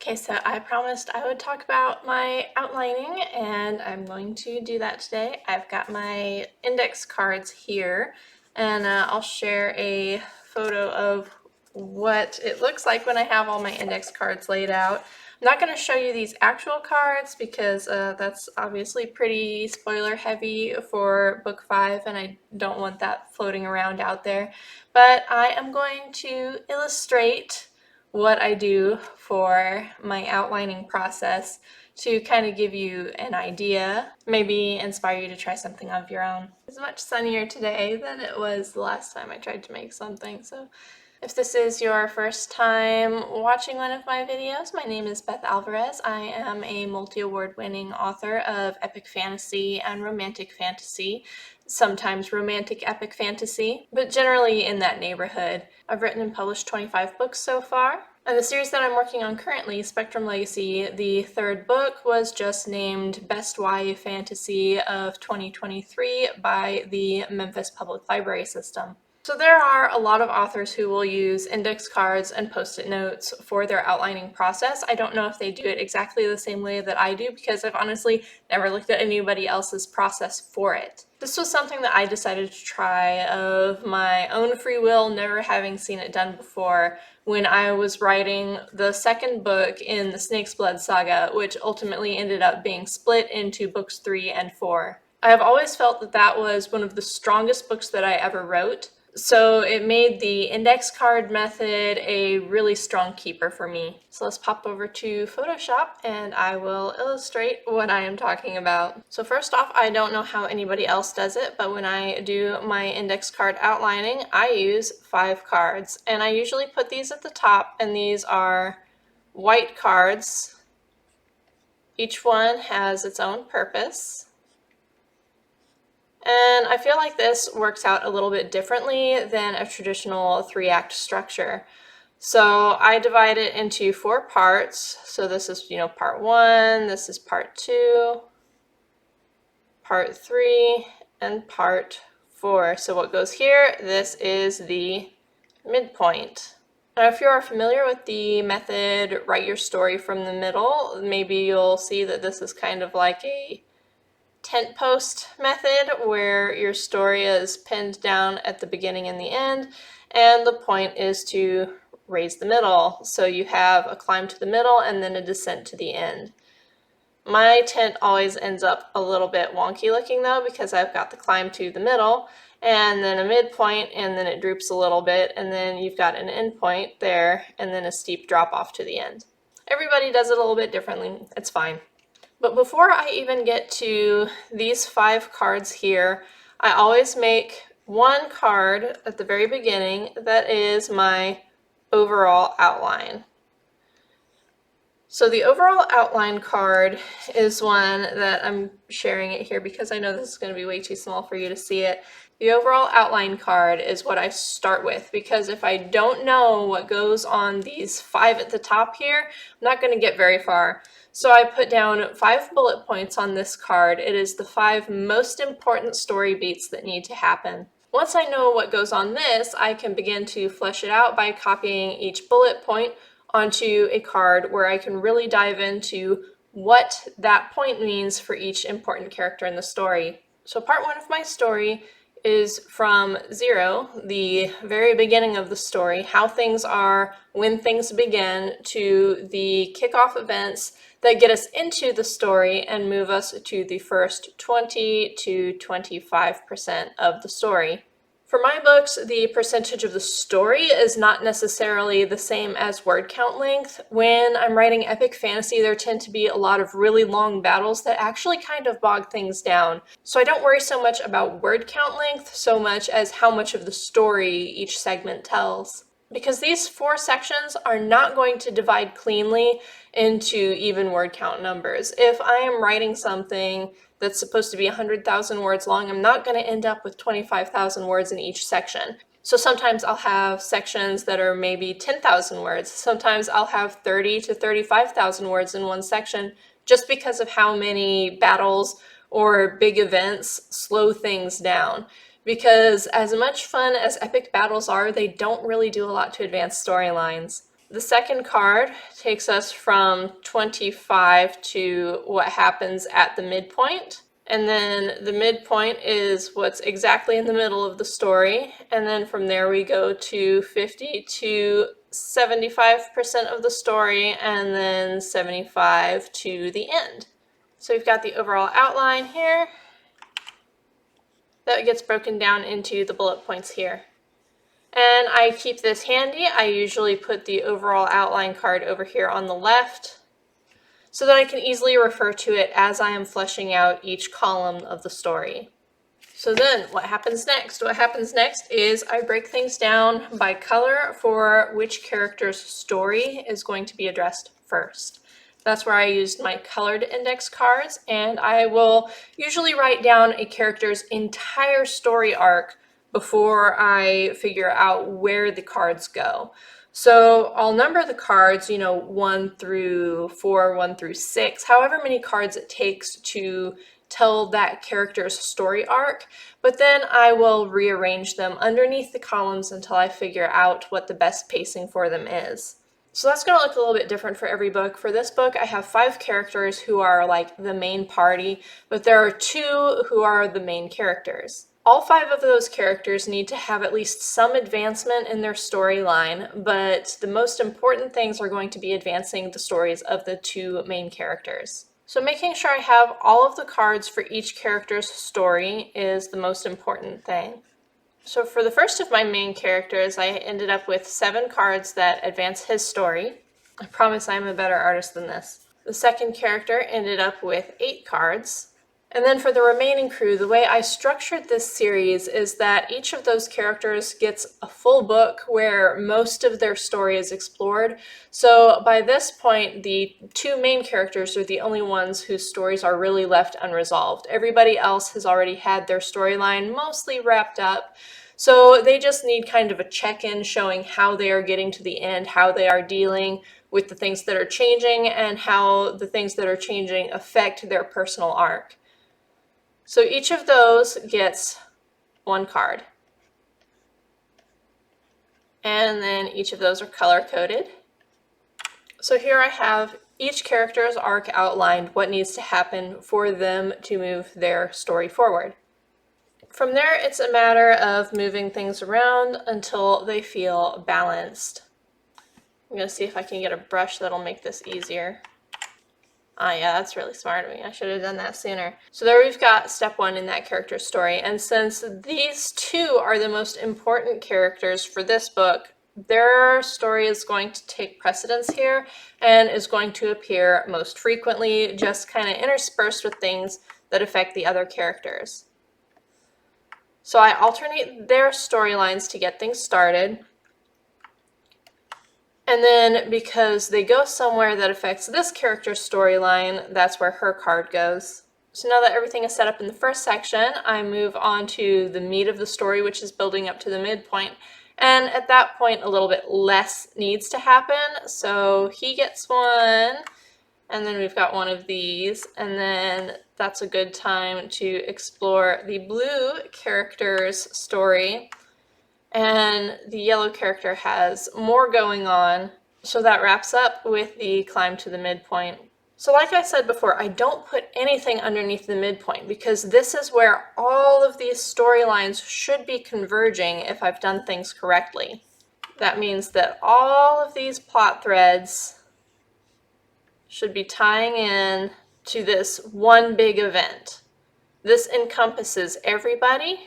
Okay, so I promised I would talk about my outlining, and I'm going to do that today. I've got my index cards here, and I'll share a photo of what it looks like when I have all my index cards laid out. I'm not going to show you these actual cards because that's obviously pretty spoiler heavy for book 5, and I don't want that floating around out there. But I am going to illustrate what I do for my outlining process to kind of give you an idea, maybe inspire you to try something of your own. It's much sunnier today than it was the last time I tried to make something, so if this is your first time watching one of my videos, my name is 𝗵𝗵𝗿. I am a multi-award winning author of epic fantasy and romantic fantasy, sometimes romantic epic fantasy, but generally in that neighborhood. I've written and published 25 books so far. And the series that I'm working on currently, Spectrum Legacy, the third book, was just named Best YA Fantasy of 2023 by the Memphis Public Library System. So there are a lot of authors who will use index cards and post-it notes for their outlining process. I don't know if they do it exactly the same way that I do because I've honestly never looked at anybody else's process for it. This was something that I decided to try of my own free will, never having seen it done before, when I was writing the second book in the Snake's Blood saga, which ultimately ended up being split into books 3 and 4. I have always felt that that was one of the strongest books that I ever wrote. So it made the index card method a really strong keeper for me. So let's pop over to Photoshop and I will illustrate what I am talking about. So first off, I don't know how anybody else does it, but when I do my index card outlining, I use 5 cards. And I usually put these at the top, and these are white cards. Each one has its own purpose. And I feel like this works out a little bit differently than a traditional 3-act structure. So I divide it into 4 parts. So this is, part 1, this is part 2, part 3, and part 4. So what goes here, this is the midpoint. Now, if you are familiar with the method, write your story from the middle, maybe you'll see that this is kind of like a tent post method where your story is pinned down at the beginning and the end, and the point is to raise the middle. So you have a climb to the middle and then a descent to the end. My tent always ends up a little bit wonky looking though, because I've got the climb to the middle and then a midpoint, and then it droops a little bit, and then you've got an end point there and then a steep drop off to the end. Everybody does it a little bit differently. It's fine. But before I even get to these 5 cards here, I always make one card at the very beginning that is my overall outline. So the overall outline card is one that I'm sharing it here because I know this is going to be way too small for you to see it. The overall outline card is what I start with, because if I don't know what goes on these 5 at the top here, I'm not going to get very far. So I put down 5 bullet points on this card. It is the 5 most important story beats that need to happen. Once I know what goes on this, I can begin to flesh it out by copying each bullet point onto a card where I can really dive into what that point means for each important character in the story. So part 1 of my story is from 0, the very beginning of the story, how things are when things begin, to the kickoff events that get us into the story and move us to the first 20 to 25% of the story. For my books, the percentage of the story is not necessarily the same as word count length. When I'm writing epic fantasy, there tend to be a lot of really long battles that actually kind of bog things down. So I don't worry so much about word count length so much as how much of the story each segment tells. Because these 4 sections are not going to divide cleanly into even word count numbers. If I am writing something that's supposed to be 100,000 words long, I'm not going to end up with 25,000 words in each section. So sometimes I'll have sections that are maybe 10,000 words. Sometimes I'll have 30 to 35,000 words in one section, just because of how many battles or big events slow things down. Because as much fun as epic battles are, they don't really do a lot to advance storylines. The second card takes us from 25 to what happens at the midpoint. And then the midpoint is what's exactly in the middle of the story. And then from there we go to 50 to 75% of the story, and then 75 to the end. So we've got the overall outline here. That gets broken down into the bullet points here. And I keep this handy. I usually put the overall outline card over here on the left so that I can easily refer to it as I am fleshing out each column of the story. So then what happens next? What happens next is I break things down by color for which character's story is going to be addressed first. That's where I used my colored index cards, and I will usually write down a character's entire story arc before I figure out where the cards go. So I'll number the cards, 1 through 4, 1 through 6, however many cards it takes to tell that character's story arc, but then I will rearrange them underneath the columns until I figure out what the best pacing for them is. So that's going to look a little bit different for every book. For this book, I have 5 characters who are like the main party, but there are 2 who are the main characters. All 5 of those characters need to have at least some advancement in their storyline, but the most important things are going to be advancing the stories of the 2 main characters. So making sure I have all of the cards for each character's story is the most important thing. So for the first of my main characters, I ended up with 7 cards that advance his story. I promise I'm a better artist than this. The second character ended up with 8 cards. And then for the remaining crew, the way I structured this series is that each of those characters gets a full book where most of their story is explored. So by this point, the 2 main characters are the only ones whose stories are really left unresolved. Everybody else has already had their storyline mostly wrapped up. So they just need kind of a check-in showing how they are getting to the end, how they are dealing with the things that are changing, and how the things that are changing affect their personal arc. So each of those gets 1 card. And then each of those are color-coded. So here I have each character's arc outlined, what needs to happen for them to move their story forward. From there, it's a matter of moving things around until they feel balanced. I'm going to see if I can get a brush that'll make this easier. Ah, yeah, that's really smart of me. I should have done that sooner. So there we've got step 1 in that character's story. And since these 2 are the most important characters for this book, their story is going to take precedence here and is going to appear most frequently, just kind of interspersed with things that affect the other characters. So I alternate their storylines to get things started. And then because they go somewhere that affects this character's storyline, that's where her card goes. So now that everything is set up in the first section, I move on to the meat of the story, which is building up to the midpoint. And at that point, a little bit less needs to happen. So he gets 1, and then we've got 1 of these, and then that's a good time to explore the blue character's story. And the yellow character has more going on, so that wraps up with the climb to the midpoint. So like I said before, I don't put anything underneath the midpoint because this is where all of these storylines should be converging if I've done things correctly. That means that all of these plot threads should be tying in to this one big event. This encompasses everybody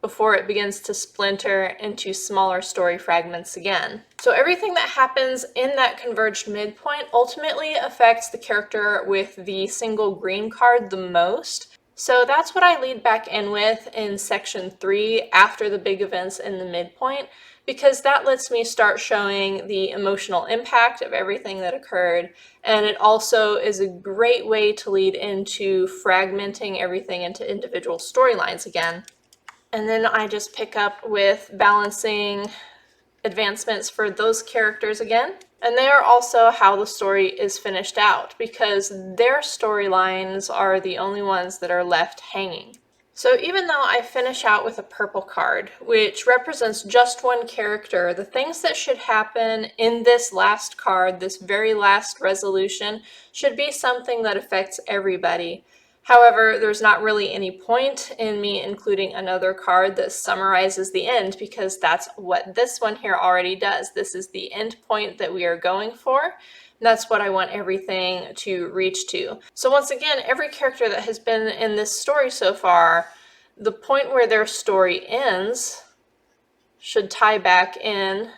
before it begins to splinter into smaller story fragments again. So everything that happens in that converged midpoint ultimately affects the character with the single green card the most. So that's what I lead back in with in section 3 after the big events in the midpoint, because that lets me start showing the emotional impact of everything that occurred. And it also is a great way to lead into fragmenting everything into individual storylines again. And then I just pick up with balancing advancements for those characters again. And they are also how the story is finished out, because their storylines are the only ones that are left hanging. So even though I finish out with a purple card, which represents just one character, the things that should happen in this last card, this very last resolution, should be something that affects everybody. However, there's not really any point in me including another card that summarizes the end, because that's what this one here already does. This is the end point that we are going for. That's what I want everything to reach to. So once again, every character that has been in this story so far, the point where their story ends should tie back in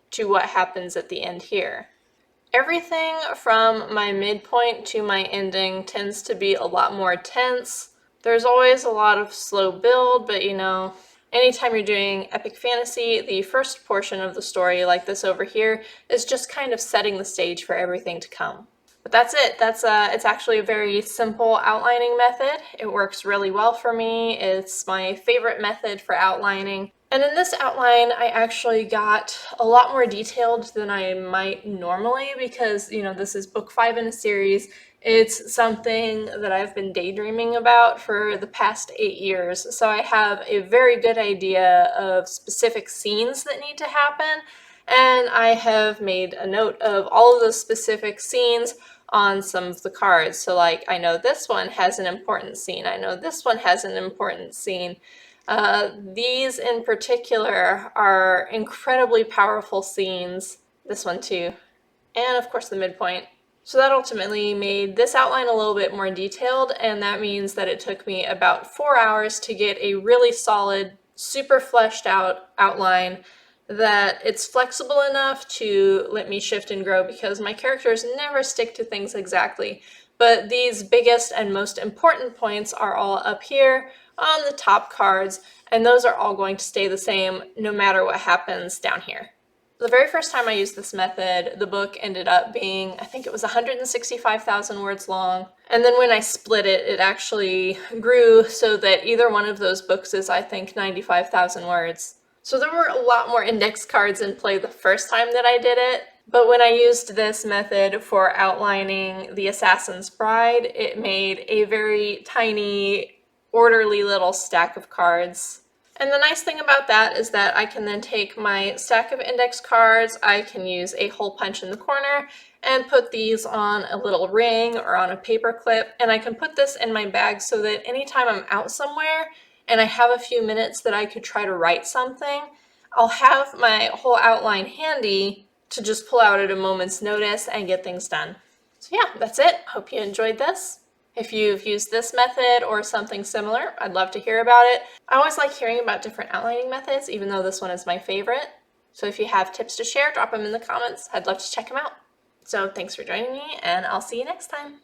to what happens at the end here. Everything from my midpoint to my ending tends to be a lot more tense. There's always a lot of slow build, but you know, anytime you're doing epic fantasy, the first portion of the story, like this over here, is just kind of setting the stage for everything to come. But that's it. It's actually a very simple outlining method. It works really well for me. It's my favorite method for outlining. And in this outline, I actually got a lot more detailed than I might normally, because, you know, this is book 5 in a series. It's something that I've been daydreaming about for the past 8 years. So I have a very good idea of specific scenes that need to happen. And I have made a note of all of those specific scenes on some of the cards. So like, I know this one has an important scene. I know this one has an important scene. These in particular are incredibly powerful scenes. This one too. And of course the midpoint. So that ultimately made this outline a little bit more detailed, and that means that it took me about 4 hours to get a really solid, super fleshed out outline that it's flexible enough to let me shift and grow, because my characters never stick to things exactly. But these biggest and most important points are all up here on the top cards, and those are all going to stay the same no matter what happens down here. The very first time I used this method, the book ended up being, I think it was 165,000 words long. And then when I split it, it actually grew so that either one of those books is, I think, 95,000 words. So there were a lot more index cards in play the first time that I did it. But when I used this method for outlining The Assassin's Bride, it made a very tiny, orderly little stack of cards. And the nice thing about that is that I can then take my stack of index cards, I can use a hole punch in the corner and put these on a little ring or on a paper clip, and I can put this in my bag so that anytime I'm out somewhere and I have a few minutes that I could try to write something, I'll have my whole outline handy to just pull out at a moment's notice and get things done. So yeah, that's it. Hope you enjoyed this. If you've used this method or something similar, I'd love to hear about it. I always like hearing about different outlining methods, even though this one is my favorite. So if you have tips to share, drop them in the comments. I'd love to check them out. So thanks for joining me, and I'll see you next time.